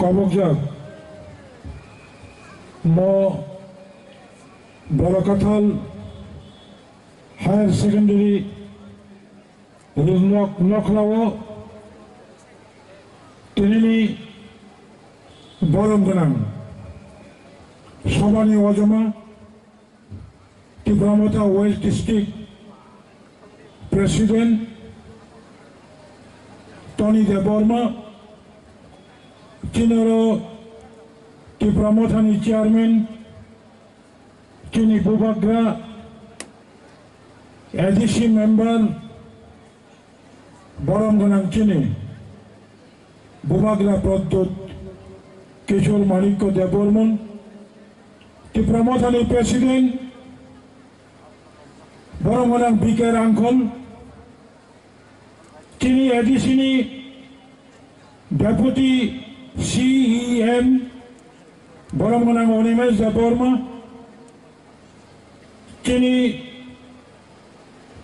কবকজাত বড়কাথাল higher secondary নখলাও তিনি বরং গোনাং সবানি অজমা Tripura Motha west district president Tony Debbarma চিনেরও ত্রিপুরা মথানি চেয়ারম্যান চিনি বুবাগ্রা এডিসি মেম্বার বরং গোনাং চিনি বুবাগ্রা প্রদ্যুৎ কিশোর মাণিক্য দেববর্মন ত্রিপুরা মথানি প্রেসিডেন্ট বরং গোনাং বিকে রাংখল তিনি এডিসিনি ডেপুটি সিইএম বরং গোনাং অনিমেষ দেববর্মা তিনি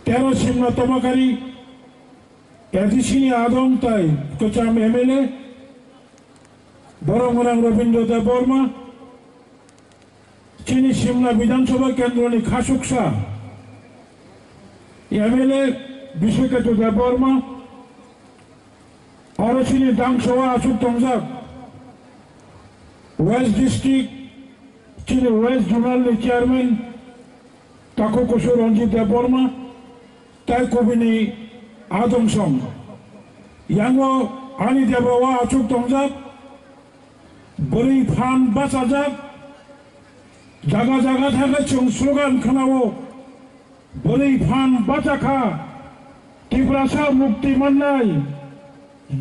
13 সিমনাতমকারী এডিসিনি আদমতাই কোচাম এমএলএ বরং গোনাং রবীন্দ্র দেববর্মা তিনি সিমনা বিধানসভা কেন্দ্রনি খাসুকসা এমএলএ বিশ্বকেতু দেববর্মা অরসিনী দাংসভা আসুক তংজাক ওয়েস্ট ডিস্ট্রিক্ট তিনি ওয়েস্ট জোনালনি চেয়ারম্যান তাকো কুশোর রঞ্জিত দেববর্মা তাই কবিনি আদমসং ইয়াঙ্গো আনি দেবওয়া আসুক তংজাক বলি ফান বাঁচাজাক জায়গা জায়গা থাকে স্লোগান খানাবো বলি ফান বাঁচাখা ত্রিপুরা মুক্তি মান্নাই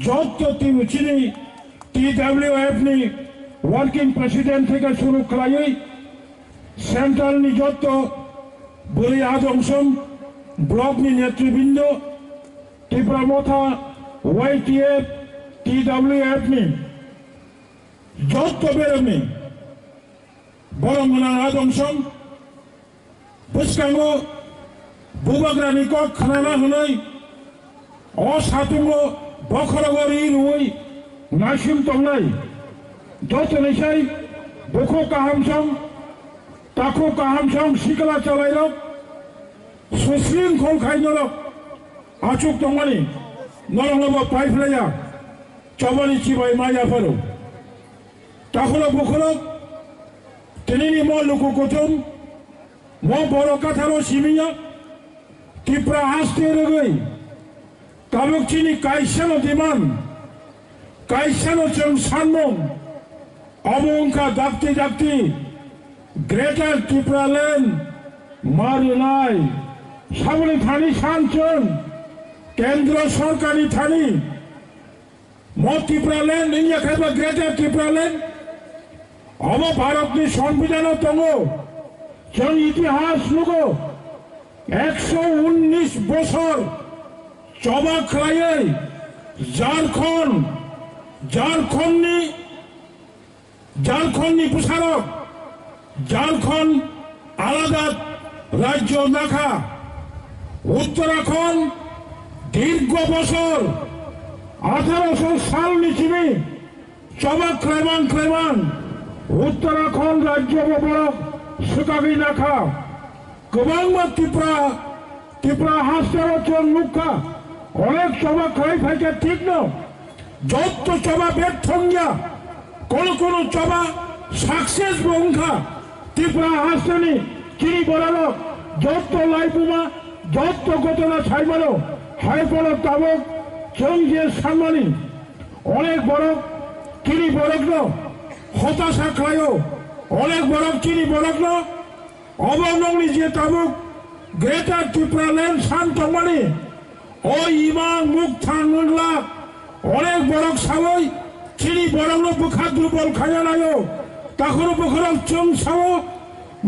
যত চিনি TWF নি ওয়ার্কিং প্রেসিডেন্ট থেকে শুরু করাই সেন্ট্রাল নি যত বলি আদমসং ব্লক নি নেতৃবৃন্দ ত্রিপুরা মথা YTF TWF নি যত বেরোনি বরং গোনাং আদমসং বুসকাঙ্গো বুবাগ্রানি কক খানানা হनै অসাতুঙ্গ বখরগরি রুই নাসিম তংনাই যত নিসাই বখো কাহামসং তাকো কাহামসং শিকলা চালাইরক সুশৃঙ্খল খাইনরক আচুক তংমানি নরংলব পাইফলাইয়া চবানি চিবাই মাইয়াফারো তাখলো বখরক তিনিনি ম লুকু কুতুম ম বড়কাথালো সিমিয়া ত্রিপুরা হাসতে রগৈ তাবুক চিনি কাইসানো দিমান কাইসানো চং সানমং অবংকা দাপতি দাপতি গ্রেটার ত্রিপুরা ল্যান্ড মারিনাই সামনে থানি সানচন কেন্দ্র সরকারি থানি ম ত্রিপুরা ল্যান্ড ইন্ডিয়া খাইবা গ্রেটার ত্রিপুরা ল্যান্ড অব ভারতনি সংবিধান তঙ্গ जों इतिहास लुगो 119 বছর চবা খাইয়ে ঝাড়খণ্ডনি প্রসারক ঝাড়খণ্ড আলাদা রাজ্য নাখা উত্তরাখণ্ড দীর্ঘ বছর 1800 সাল নিচিমি চবা ক্লেমান উত্তরাখণ্ড রাজ্য বড় সুকাবি নাখা গোবাংমা ত্রিপুরা হাসতেও চন্মুখা অনেক সভা খাই ফাইকে ঠিক না যত সভা ব্যর্থ গিয়া কোন সভা সাকসেস বংখা ত্রিপুরা হাসতেনি চিনি বলালো যত লাইপুমা যত ঘটনা ছাইবালো হাইপলো তাবক চঙ্গিয়ে সালমানি অনেক বড় চিনি বড়গ্ন হতাশা খায়ও অনেক বড় চিনি বড়গ্ন অবনগনি যে তাবুক গ্রেটার ত্রিপুরা ল্যান্ড শান্তমানি ও ইমাং মুখ থাংলা অনেক বড় সাবই চিনি বড়গ্ন বুখা দুর্বল খাজানায়ও তখন বুখরক চং সাব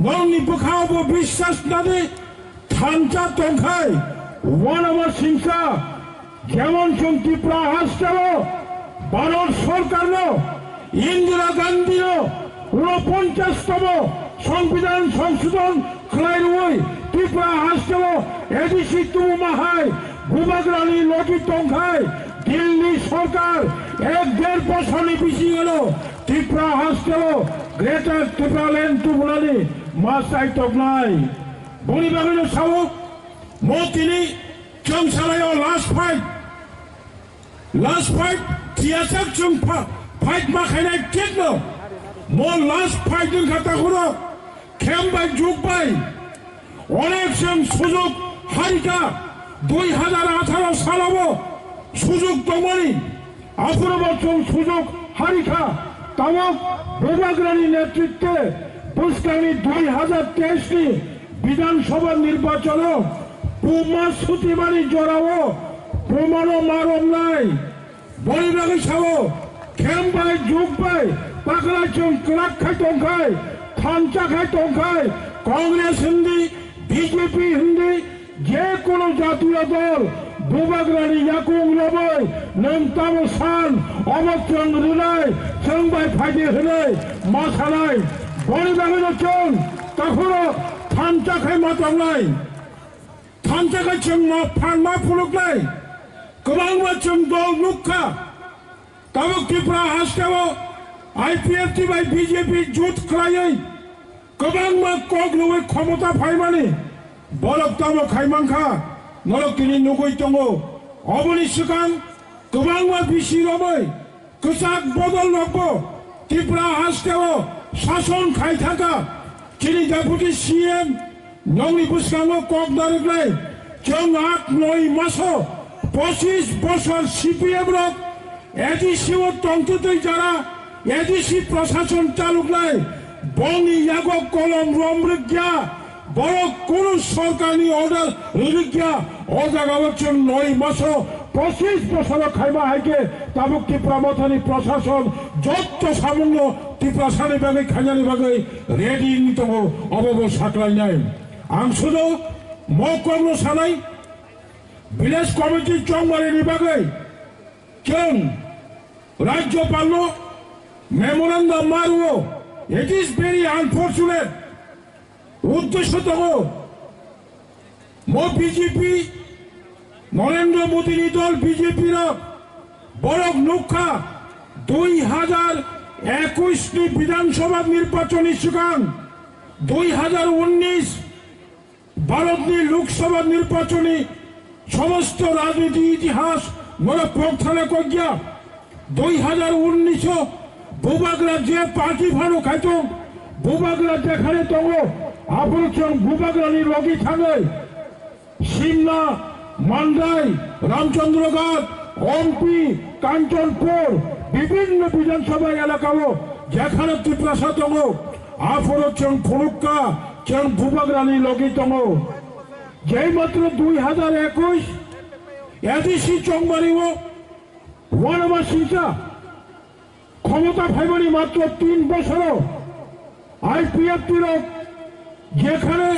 মংনি বুখাব বিশ্বাস নাদে থানচা তংখাই ওয়ান আমার সিংসা যেমন চং ত্রিপুরা হাসছিল ভারত সরকার ইন্দিরা গান্ধী 49তম সংবিধান সংশোধন খাইরুই ত্রিপুরা হাসছিল এডিসি তুমু মাহাই ভূবাগ্রানি লগি তংখাই দিল্লি সরকার 1.5 বছরই পিছিয়ে গেল ত্রিপুরা হাসতেও গ্রেটার ত্রিপুরা ল্যান্ড ট্রিব্যুনালে মাস আইটক নাই বনিবাগের সাবক মতিনি চংসালায় লাস্ট ফাইট তিয়াসাক চং ফাইট মাখাইনাय ঠিক ন মো লাস্ট ফাইট দিন কথা হলো খেমবাই যুগবাই অনেক সুযোগ হারিকা 2018 সালাবো সুযোগ দমনি অপূর্ব সুযোগ হারিকা তামক প্রভাগরানী নেতৃত্বে পুষ্কানি 2023 বিধানসভা নির্বাচন প্রমাণ সুতিবাড়ি জড়াবো প্রমাণও মারম নাই বলিবাগি সাবো খেমবাই যুগবাই পাকলা চং ক্লাক খাই টংখাই থানচা খাই টংখাই কংগ্রেস হিন্দি বিজেপি হিন্দি যে কোনো জাতীয় দল বুবাগরানি ইয়াকুং লবই নমতাম সান অবচন রুলাই চংবাই ফাইদে হলে মাসালাই বনিবাগিনো চং তখনও থানচা খাই মাতং নাই থানচা খাই চং মা ফুলুক নাই गोबां चं दल नुखा तब त्रिपुरा हास्टेव आईपीएफटी बाय बीजेपी जुट खायै गोबां कगलुवे क्षमता फाइमानि बलक तब खाइमांखा नरकनि नुगै दङ अबनि सिगां गोबां बिसिरबै गोसाक बदल नगबो त्रिपुरा हास्टेव शासन खायथाका चिनि डेपुटी सीएम नंनि बुसगाङो कगदारिग्लाय जों 8-9 मासो 25 বছর সিপিএম রক এডিসি ও তন্ত্রতে যারা এডিসি প্রশাসন চালুক নাই বনি ইয়াগো কলম রমরিজ্ঞা বড় কোন সরকারি অর্ডার রিজ্ঞা অজাগা হচ্ছে 9 মাস 25 বছর খাইবা হাইকে তাবুক ত্রিপুরা মথানি প্রশাসন যত সামান্য ত্রিপুরা সানি বাগে খাজানি বাগে রেডি নিত অবব সাকলাই নাই আং শুধু মকর্ম সানাই ভিলেজ কমিটি চংমারি বিভাগে কেন রাজ্যপাল মেমোরেন্ডাম মারবো ইট ইজ ভেরি আনফর্চুনেট উদ্দেশ্য তো মো বিজেপি নরেন্দ্র মোদী দল বিজেপির বড় নুখা 2021 বিধানসভা নির্বাচনী সিগাং 2019 ভারতনি লোকসভা নির্বাচনী সমস্ত রাজনীতি ইতিহাস মোরা প্রথানে কজ্ঞা 2019 বুবাগরা যে পার্টি ভালো খাইত বুবাগরা যেখানে তঙ্গ আবরচন বুবাগরানি লগি থাকে সিমলা মান্দাই রামচন্দ্রগড় এমপি কাঞ্চনপুর বিভিন্ন বিধানসভা এলাকাও যেখানে ত্রিপুরা তঙ্গ আফরচন ফুলুক্কা চন বুবাগরানি লগি তঙ্গ যেই মাত্র 2021 এডিসি চংমারিও ওয়ানবাসীটা ক্ষমতা ফাইবারি মাত্র 3 বছর আইপিএফটির যেখানে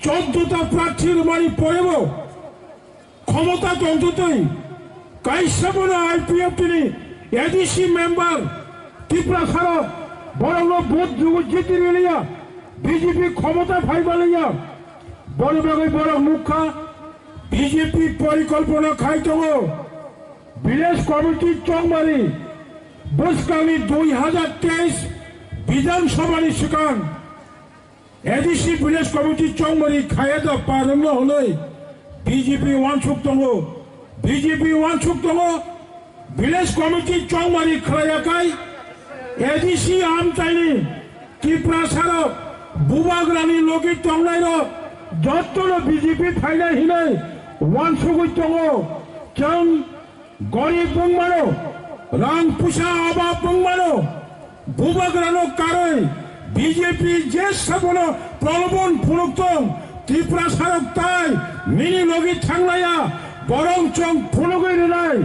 14টা প্রার্থীর বাড়ি পড়েব ক্ষমতা তন্ত্রতেই কাইসাবন আইপিএফটি এডিসি মেম্বার ত্রিপুরা সারা বরং বোধ যুগজিতি নিলিয়া বিজেপি ক্ষমতা ফাইবালিয়া বড়বাগে বড় মুখা বিজেপি পরিকল্পনা খাইত ভিলেজ কমিটি চংমারি বুসকানি 2023 বিধানসভার সিগাং এডিসি ভিলেজ কমিটি চংমারি খাইয়ে পারণ হলে বিজেপি ওয়ানসুক দङ ভিলেজ কমিটি চংমারি খাইয়াকাই এডিসি আমচাইনি ত্রিপুরা সারা বুবাগরানি লগি টংনাইর যতন বিজেপি ফাইনাল হিনাই ওয়ানসুগুই দङ जों গরিব বুংমানো রাং পুষা অভাব বুংমানো বুবাগরানো কারই বিজেপি যে সাবন প্রলোভন ফুলুকতং ত্রিপুরা সারক তাই মিনি লগি থাংনায়া বরং চং ফুলুগৈ রেনাই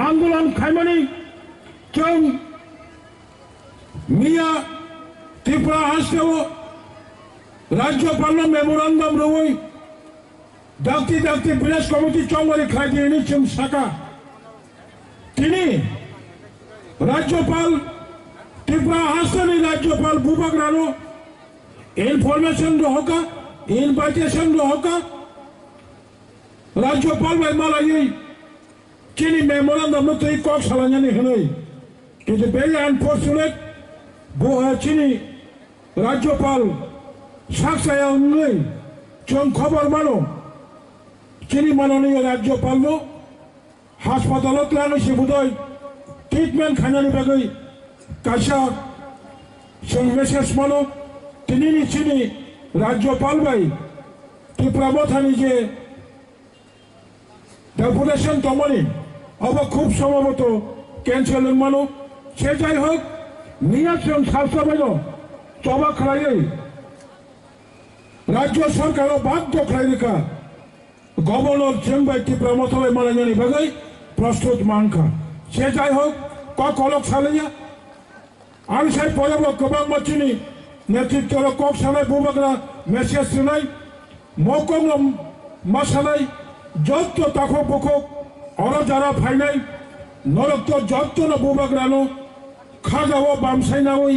আন্দোলন খাইমানি চং মিয়া ত্রিপুরা হাসতেও রাজ্যপাল মেমোরেন্ডাম রবই ডাকতে ডাকতে ভিলেজ কমিটি চংমারি খাই দিয়ে নিচ্ছেন শাখা তিনি রাজ্যপাল ত্রিপুরা হাসতেনি রাজ্যপাল বুবাগরানো ইনফরমেশন রহকা ইনভাইটেশন রহকা राज्यपाल मालाई chini memorandum no tei kok salanyani hanoi কিন্তু very unfortunate chini রাজ্যপাল সাকসায়া নই চং খবর মানো চিনি মাননীয় রাজ্যপাল হাসপাতালত লানো সে বোধহয় ট্রিটমেন্ট খানানি বাগৈ কাইসা जों मेसेज मानो दिनैनि चिनि राज्यपाल बाय त्रिपुरा मथानि जे डेपुटेशन दंमोन अब खूब सम्भवत कैंसेल मानो से जाय होक मिया जों साबसाबायनो जबा खालायै राज्य सरकार बाध्य खालायनिका गवर्नर जों बाय त्रिपुरा मथाबाय मालायनि बागै प्रस्तुत मांखा से जाय होक कलक सालैया आं साइ पयाबो गोबां मानसिनि नेतृत्व कक सानाय बुबाग्रा मेसेज होनाय मकम मासानाय जत्त ताखो बखक अर जारा फायनाय नरक्त जत्तनो बुबाग्रानो खाजावो बामसायनावै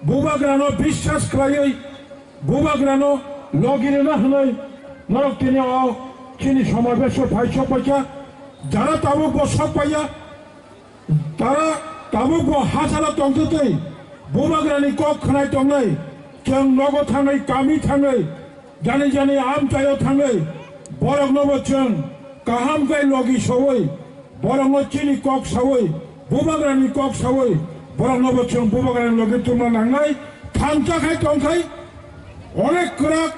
बुबाग्रानो विश्वास खालायै बुबाग्रानो लगिरेना होनाय नरक्तिनि चिनि समावेश फायस पैसा जारा ताबो बसक पाया तारा ताबुक हाजारा दंजोतै बुबाग्रानि कक खानाय दंनै जों नगो थाङै गामि थाङै जानि जानि आमचायाव थाङै बरंनोबो जों गाहाम गाय लगी सवै बरंनो चिनि कक सावै बुबाग्रानि कक सावै बरंनोबो जों बुबाग्रानि लगी तुमा नांनाय थांजाखाय दंखाय अनेक खोराक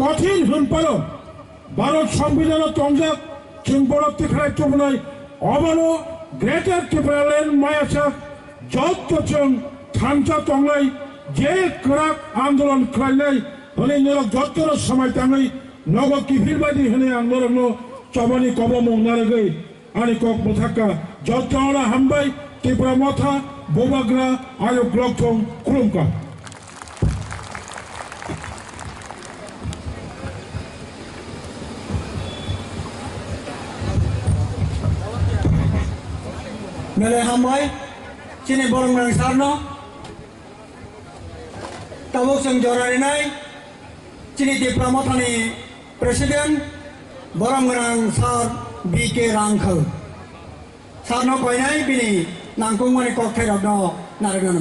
कठिन होनपारो भारत संविधानाव दंजाक जों बरफ तिखानाय तुमनाय अबानो ग्रेटर त्रिपुरा लैंड मायासा जत्त जों थांजा दंनाय जे खोराक आंदोलन खालायनाय हनै नरक जत्तनो समय थाङै नगद किफिल बायदि हनै आं नरकनो चबानि कबमौ नारगै आनि कक मुथाका जत्तनो हामबाय त्रिपुरा मथा बुबाग्रा आरो ग्लकथं खुलुमका मेले हामबाय चिनि बरंनां सारनो ताबुक जों जरायनाय चिनि त्रिपुरा मथानि प्रेसिडेंट बरंनां सार बीके रांखौ सारनो कयनाय बिनि नांगौमानि ककथायरावनो नारगोन